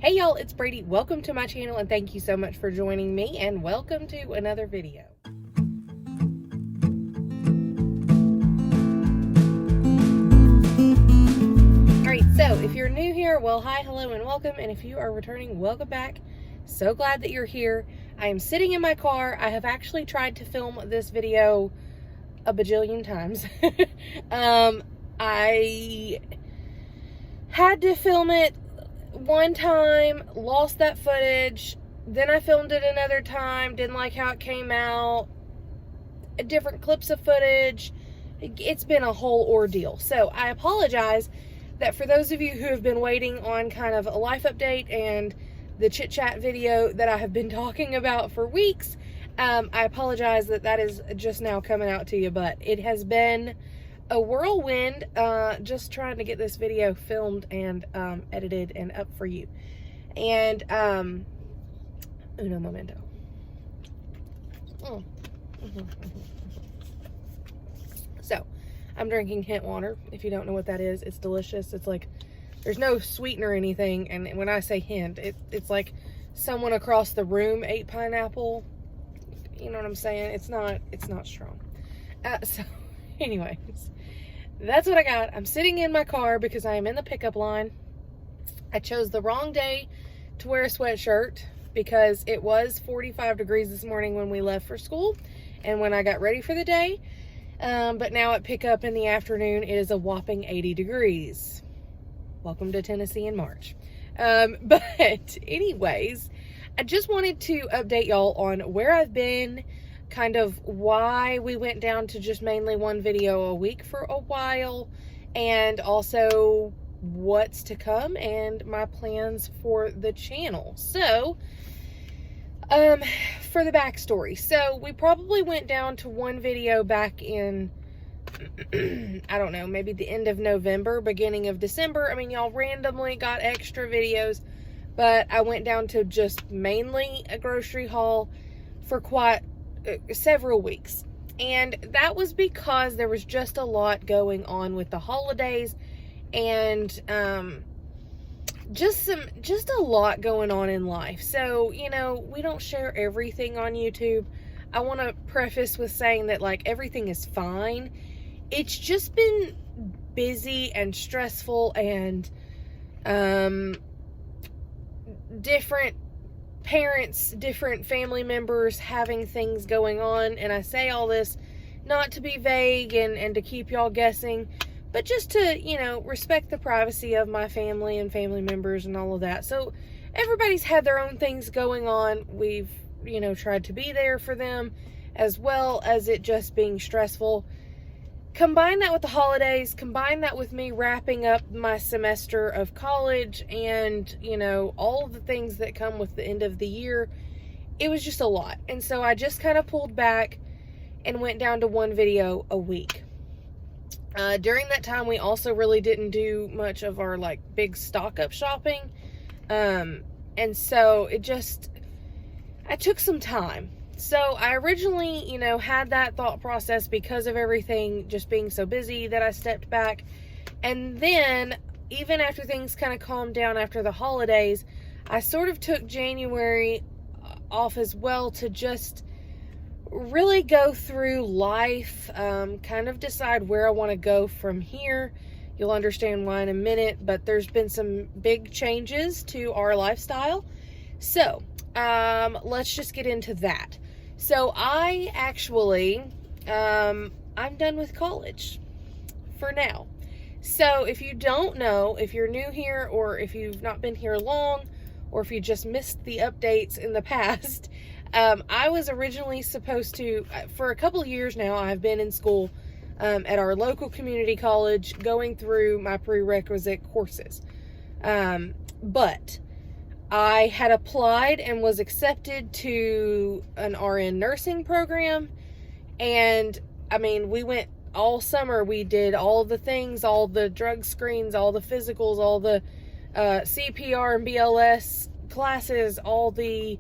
Hey y'all, it's Brady. Welcome to my channel and thank you so much for joining me and welcome to another video. Alright, so if you're new here, well, hi, hello, and welcome. And if you are returning, welcome back. So glad that you're here. I am sitting in my car. I have actually tried to film this video a bajillion times. I had to film it one time, lost that footage, then I filmed it another time, didn't like how it came out, different clips of footage. It's been a whole ordeal. So I apologize that for those of you who have been waiting on kind of a life update and the chit chat video that I have been talking about for weeks, I apologize that is just now coming out to you, but it has been a whirlwind, just trying to get this video filmed and edited and up for you. And uno momento. So I'm drinking hint water. If you don't know what that is, it's delicious. It's like there's no sweetener or anything, and when I say hint, it's like someone across the room ate pineapple. You know what I'm saying? It's not strong. So anyways, that's what I got. I'm sitting in my car because I am in the pickup line. I chose the wrong day to wear a sweatshirt because it was 45 degrees this morning when we left for school and when I got ready for the day. But now at pickup in the afternoon, it is a whopping 80 degrees. Welcome to Tennessee in March. But anyways, I just wanted to update y'all on where I've been, kind of why we went down to just mainly one video a week for a while, and also what's to come and my plans for the channel. So for the backstory, so we probably went down to one video back in I don't know, maybe the end of November, beginning of December. I mean, y'all randomly got extra videos, but I went down to just mainly a grocery haul for quite several weeks, and that was because there was just a lot going on with the holidays, and just a lot going on in life. So, you know, we don't share everything on YouTube. I want to preface with saying that, like, everything is fine. It's just been busy and stressful, and different parents, different family members having things going on. And I say all this not to be vague and to keep y'all guessing, but just to, you know, respect the privacy of my family and family members and all of that. So everybody's had their own things going on. We've, you know, tried to be there for them, as well as it just being stressful. Combine that with the holidays, combine that with me wrapping up my semester of college and, you know, all of the things that come with the end of the year. It was just a lot. And so I just kind of pulled back and went down to one video a week. During that time, we also really didn't do much of our, like, big stock up shopping. And so I took some time. So I originally, you know, had that thought process because of everything just being so busy that I stepped back. And then, even after things kind of calmed down after the holidays, I sort of took January off as well to just really go through life, kind of decide where I want to go from here. You'll understand why in a minute, but there's been some big changes to our lifestyle. So, let's just get into that. So I actually, I'm done with college for now. So if you don't know, if you're new here, or if you've not been here long, or if you just missed the updates in the past, I was originally supposed to, for a couple of years now, I've been in school at our local community college going through my prerequisite courses. But I had applied and was accepted to an RN nursing program, and I mean, we went all summer. We did all the things, all the drug screens, all the physicals, all the CPR and BLS classes, all the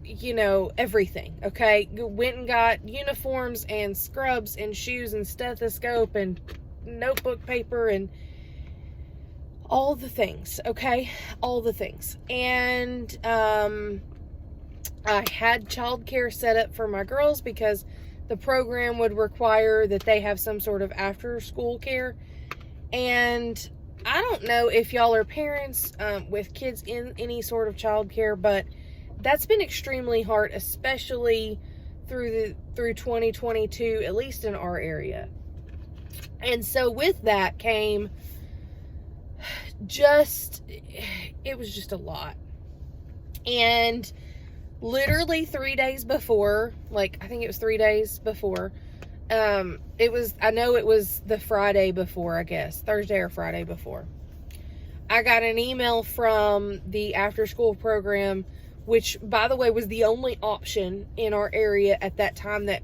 you know, everything. Okay, went and got uniforms and scrubs and shoes and stethoscope and notebook paper and all the things, okay? All the things. And I had childcare set up for my girls because the program would require that they have some sort of after school care. And I don't know if y'all are parents with kids in any sort of childcare, but that's been extremely hard, especially through 2022, at least in our area. And so with that came it was just a lot. And literally 3 days before, like, I think it was 3 days before, I know it was the Friday before, I guess, Thursday or Friday before, I got an email from the after school program, which, by the way, was the only option in our area at that time that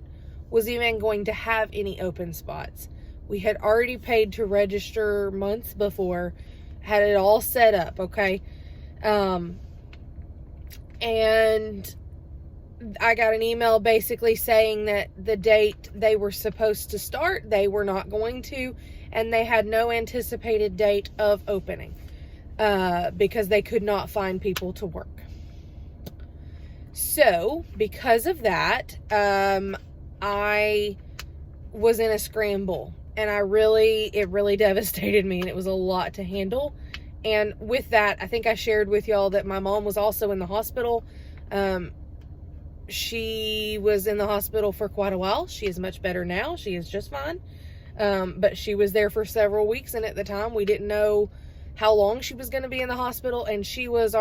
was even going to have any open spots. We had already paid to register months before, had it all set up, okay? And I got an email basically saying that the date they were supposed to start, they were not going to, and they had no anticipated date of opening because they could not find people to work. So, because of that, I was in a scramble, and it really devastated me, and it was a lot to handle. And with that, I think I shared with y'all that my mom was also in the hospital. She was in the hospital for quite a while. She is much better now. She is just fine. But she was there for several weeks, and at the time, we didn't know how long she was going to be in the hospital, and she was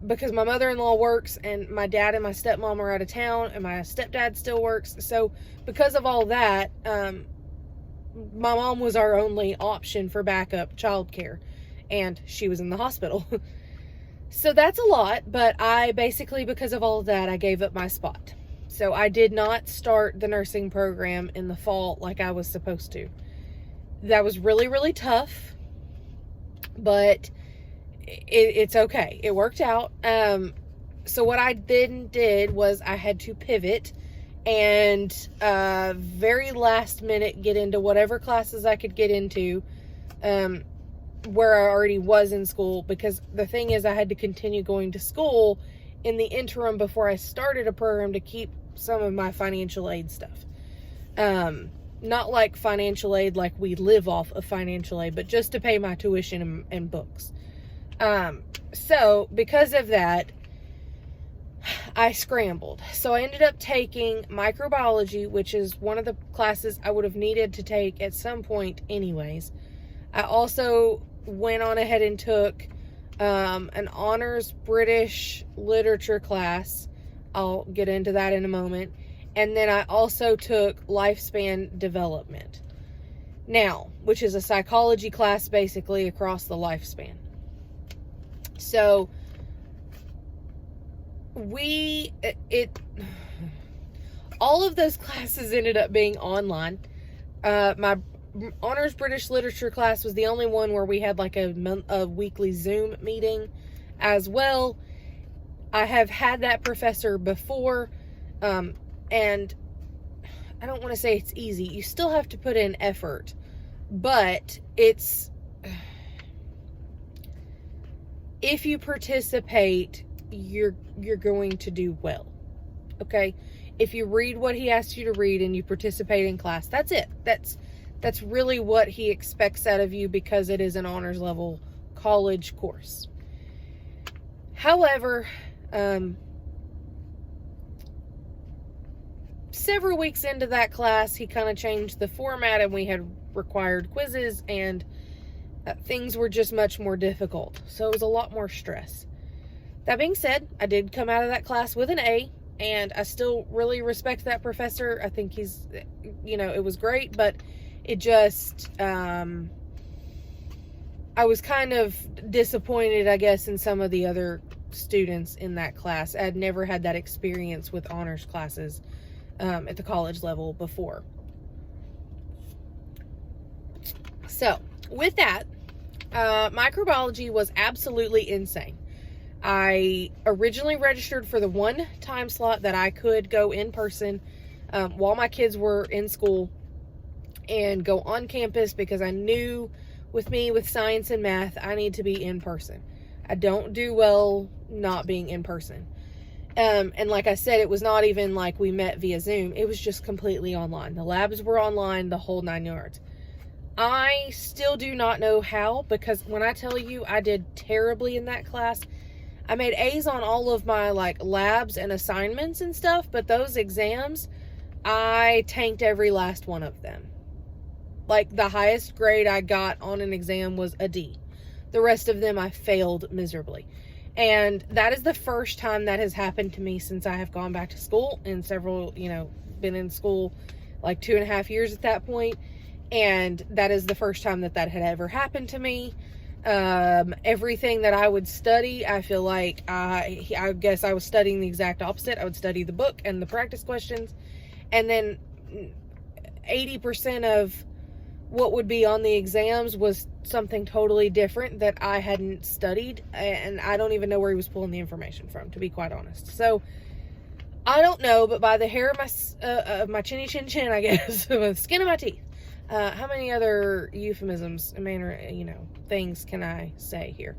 because my mother-in-law works, and my dad and my stepmom are out of town, and my stepdad still works. So because of all that, my mom was our only option for backup childcare, and she was in the hospital. So that's a lot, but I basically, because of all of that, I gave up my spot. So I did not start the nursing program in the fall like I was supposed to. That was really, really tough, but it's okay. It worked out. So what I then did was I had to pivot and very last minute get into whatever classes I could get into where I already was in school, because the thing is I had to continue going to school in the interim before I started a program to keep some of my financial aid stuff. Not like financial aid like we live off of financial aid, but just to pay my tuition and books. So because of that, I scrambled. So I ended up taking microbiology, which is one of the classes I would have needed to take at some point anyways. I also went on ahead and took an honors British literature class. I'll get into that in a moment. And then I also took lifespan development. Now, which is a psychology class basically across the lifespan. So all of those classes ended up being online. My honors British literature class was the only one where we had like a weekly Zoom meeting as well. I have had that professor before, and I don't want to say it's easy. You still have to put in effort, but if you participate, you're going to do well. Okay? If you read what he asks you to read and you participate in class, that's it. That's really what he expects out of you, because it is an honors level college course. However, several weeks into that class, he kind of changed the format, and we had required quizzes, and things were just much more difficult. So it was a lot more stress. That being said, I did come out of that class with an A, and I still really respect that professor. I think he's, it was great, but it just, I was kind of disappointed, I guess, in some of the other students in that class. I had never had that experience with honors classes at the college level before. So, with that, microbiology was absolutely insane. I originally registered for the one time slot that I could go in person while my kids were in school and go on campus, because I knew with me with science and math, I need to be in person. I don't do well not being in person. And like I said, it was not even like we met via Zoom. It was just completely online. The labs were online, the whole 9 yards. I still do not know how, because when I tell you I did terribly in that class, I made A's on all of my like labs and assignments and stuff, but those exams, I tanked every last one of them. Like, the highest grade I got on an exam was a D. The rest of them I failed miserably. And that is the first time that has happened to me since I have gone back to school, and several, been in school like 2.5 years at that point. And that is the first time that had ever happened to me. Everything that I would study, I feel like I guess I was studying the exact opposite. I would study the book and the practice questions, and then 80% of what would be on the exams was something totally different that I hadn't studied, and I don't even know where he was pulling the information from, to be quite honest. So I don't know, but by the hair of my chinny chin chin, I guess, the skin of my teeth. How many other euphemisms, things can I say here?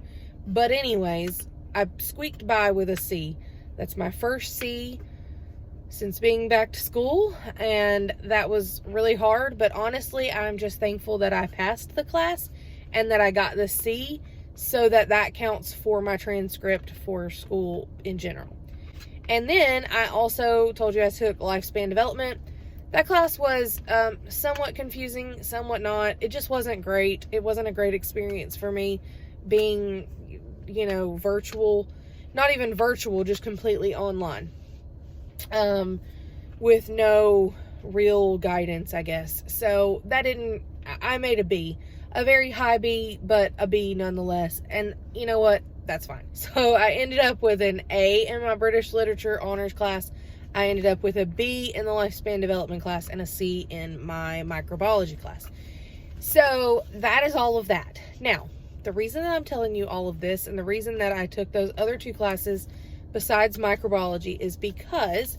But anyways, I squeaked by with a C. That's my first C since being back to school, and that was really hard, but honestly, I'm just thankful that I passed the class and that I got the C, so that counts for my transcript for school in general. And then I also told you I took lifespan development. That class was somewhat confusing, somewhat not. It just wasn't great. It wasn't a great experience for me being, virtual. Not even virtual, just completely online. With no real guidance, I guess. So I made a B. A very high B, but a B nonetheless. And you know what? That's fine. So I ended up with an A in my British Literature honors class. I ended up with a B in the lifespan development class and a C in my microbiology class. So that is all of that. Now, the reason that I'm telling you all of this, and the reason that I took those other 2 classes besides microbiology, is because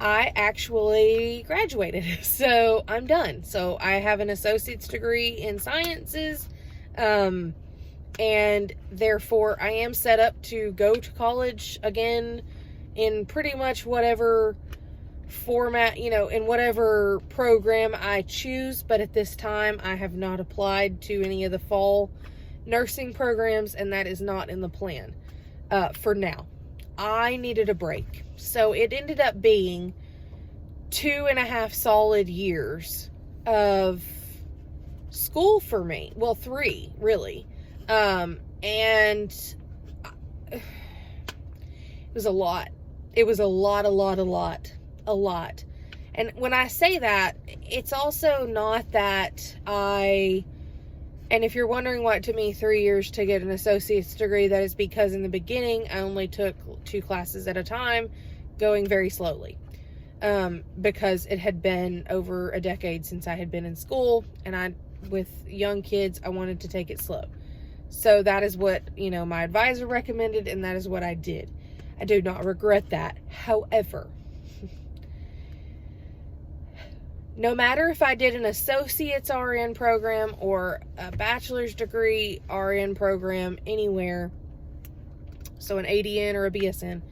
I actually graduated. So I'm done. So I have an associate's degree in sciences, and therefore I am set up to go to college again in pretty much whatever format, in whatever program I choose. But at this time, I have not applied to any of the fall nursing programs, and that is not in the plan for now. I needed a break. So it ended up being 2.5 solid years of school for me. Well, 3, really. And it was a lot. It was a lot. And when I say that, it's also not that and if you're wondering why it took me 3 years to get an associate's degree, that is because in the beginning, I only took 2 classes at a time, going very slowly. Because it had been over a decade since I had been in school, and with young kids, I wanted to take it slow. So that is what, my advisor recommended, and that is what I did. I do not regret that. However, no matter if I did an associate's RN program or a bachelor's degree RN program anywhere, so an ADN or a BSN,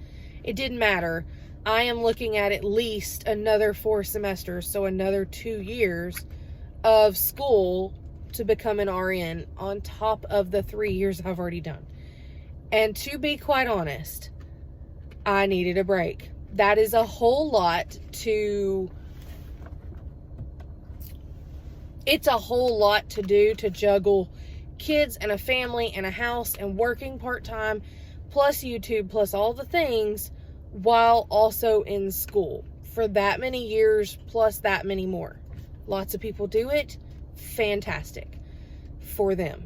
it didn't matter. I am looking at least another 4 semesters, so another 2 years of school to become an RN on top of the 3 years I've already done. And to be quite honest, I needed a break. That is a whole lot it's a whole lot to do, to juggle kids and a family and a house and working part-time, plus YouTube, plus all the things, while also in school for that many years, plus that many more. Lots of people do it. Fantastic for them.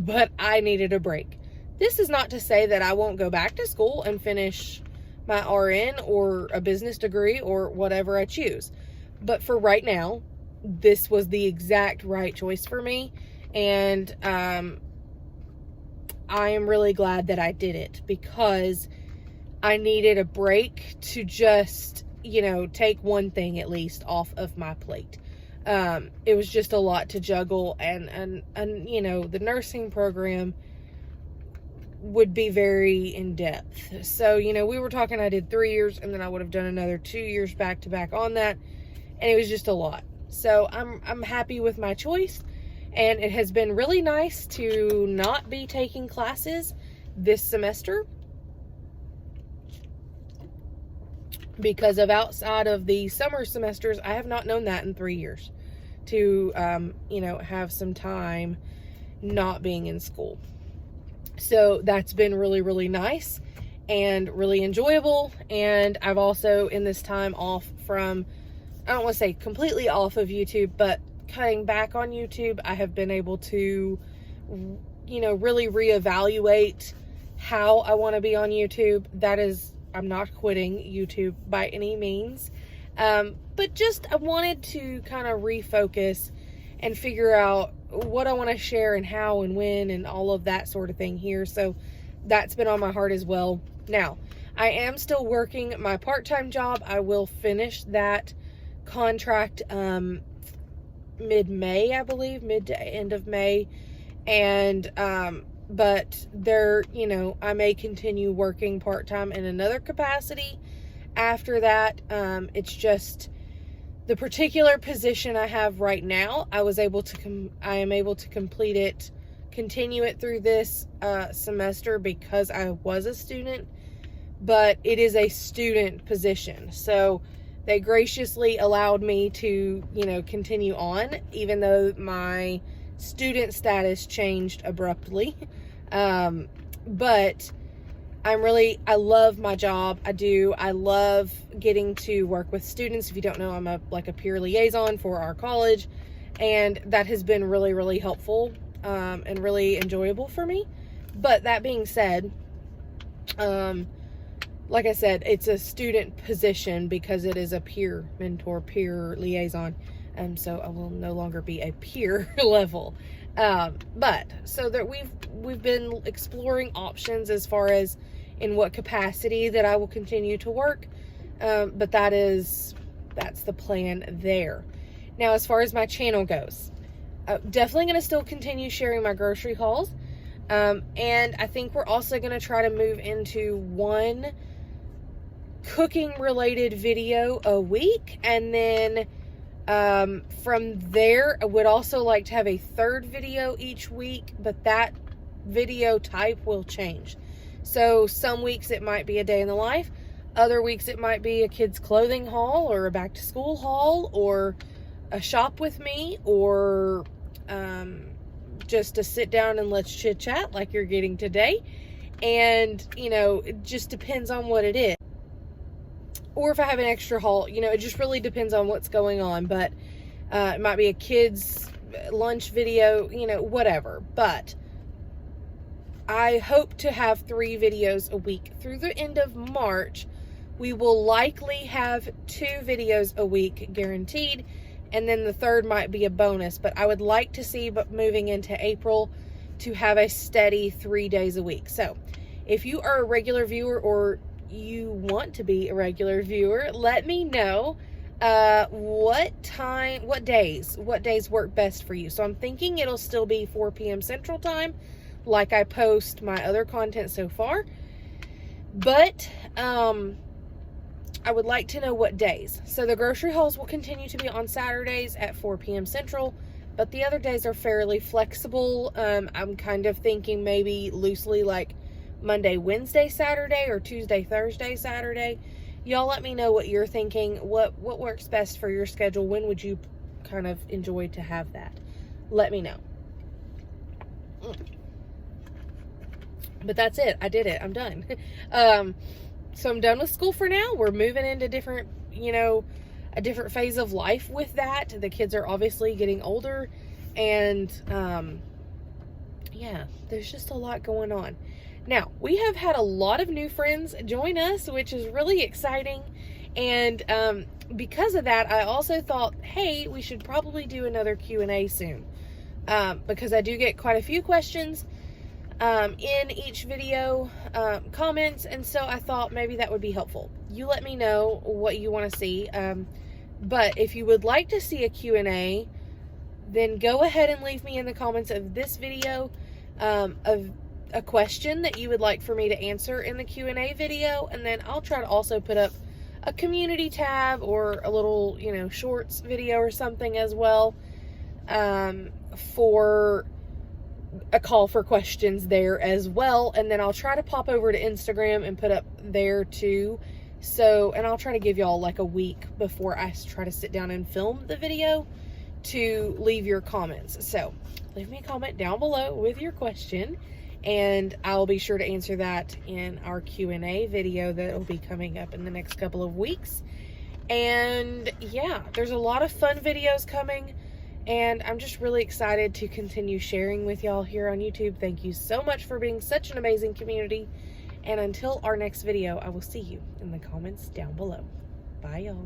But I needed a break. This is not to say that I won't go back to school and finish my RN or a business degree or whatever I choose. But for right now, this was the exact right choice for me. And I am really glad that I did it, because I needed a break to just, take one thing at least off of my plate. it was just a lot to juggle, and you know, the nursing program would be very in-depth. So, you know, we were talking, I did 3 years, and then I would have done another 2 years back to back on that, and it was just a lot. So I'm happy with my choice, and it has been really nice to not be taking classes this semester, because of outside of the summer semesters, I have not known that in 3 years, to you know, have some time not being in school. So that's been really, really nice and really enjoyable. And I've also, in this time off from, I don't want to say completely off of YouTube, but cutting back on YouTube, I have been able to, you know, really reevaluate how I want to be on YouTube. That is, I'm not quitting YouTube by any means. But just, I wanted to kind of refocus and figure out what I want to share and how and when and all of that sort of thing here. So that's been on my heart as well. Now, I am still working my part-time job. I will finish that contract mid-May, I believe, mid to end of May. And but there, you know, I may continue working part-time in another capacity after that. It's just the particular position I have right now, I am able to complete it, continue it through this semester because I was a student, but it is a student position. So they graciously allowed me to, you know, continue on, even though my student status changed abruptly. But I love my job. I love getting to work with students. If you don't know, I'm a peer liaison for our college, and that has been really, really helpful, and really enjoyable for me. But that being said, like I said, it's a student position because it is a peer mentor, peer liaison. So I will no longer be a peer level. But so that we've been exploring options as far as in what capacity that I will continue to work. But that's the plan there. Now, as far as my channel goes, definitely going to still continue sharing my grocery hauls. And I think we're also going to try to move into one cooking related video a week. And then from there, I would also like to have a third video each week, but that video type will change. So some weeks it might be a day in the life. Other weeks it might be a kid's clothing haul or a back to school haul or a shop with me, or just a sit down and let's chit chat like you're getting today. And, you know, it just depends on what it is. Or if I have an extra haul, you know, it just really depends on what's going on. But it might be a kid's lunch video, you know, whatever. But I hope to have 3 videos a week through the end of March. We will likely have 2 videos a week guaranteed, and then the third might be a bonus. But I would like to see, but moving into April, to have a steady 3 days a week. So if you are a regular viewer or you want to be a regular viewer, let me know what days work best for you. So I'm thinking it'll still be 4 p.m. Central Time, like I post my other content so far. But I would like to know what days. So the grocery hauls will continue to be on Saturdays at 4 p.m. Central, but the other days are fairly flexible. I'm kind of thinking maybe loosely like Monday, Wednesday, Saturday, or Tuesday, Thursday, Saturday. Y'all let me know what you're thinking. What works best for your schedule? When would you kind of enjoy to have that? Let me know. But that's it. I did it. I'm done. So I'm done with school for now. We're moving into different, you know, a different phase of life with that. The kids are obviously getting older, and yeah, there's just a lot going on. Now, we have had a lot of new friends join us, which is really exciting. And because of that, I also thought, hey, we should probably do another Q&A soon. Because I do get quite a few questions in each video, comments. And so I thought maybe that would be helpful. You let me know what you want to see. But if you would like to see a Q&A, then go ahead and leave me in the comments of this video of a question that you would like for me to answer in the Q&A video, and then I'll try to also put up a community tab or a little, shorts video or something as well, for a call for questions there as well. And then I'll try to pop over to Instagram and put up there too. So, and I'll try to give y'all like a week before I try to sit down and film the video to leave your comments. So leave me a comment down below with your question, and I'll be sure to answer that in our Q&A video that will be coming up in the next couple of weeks. And yeah, there's a lot of fun videos coming, and I'm just really excited to continue sharing with y'all here on YouTube. Thank you so much for being such an amazing community. And until our next video, I will see you in the comments down below. Bye, y'all.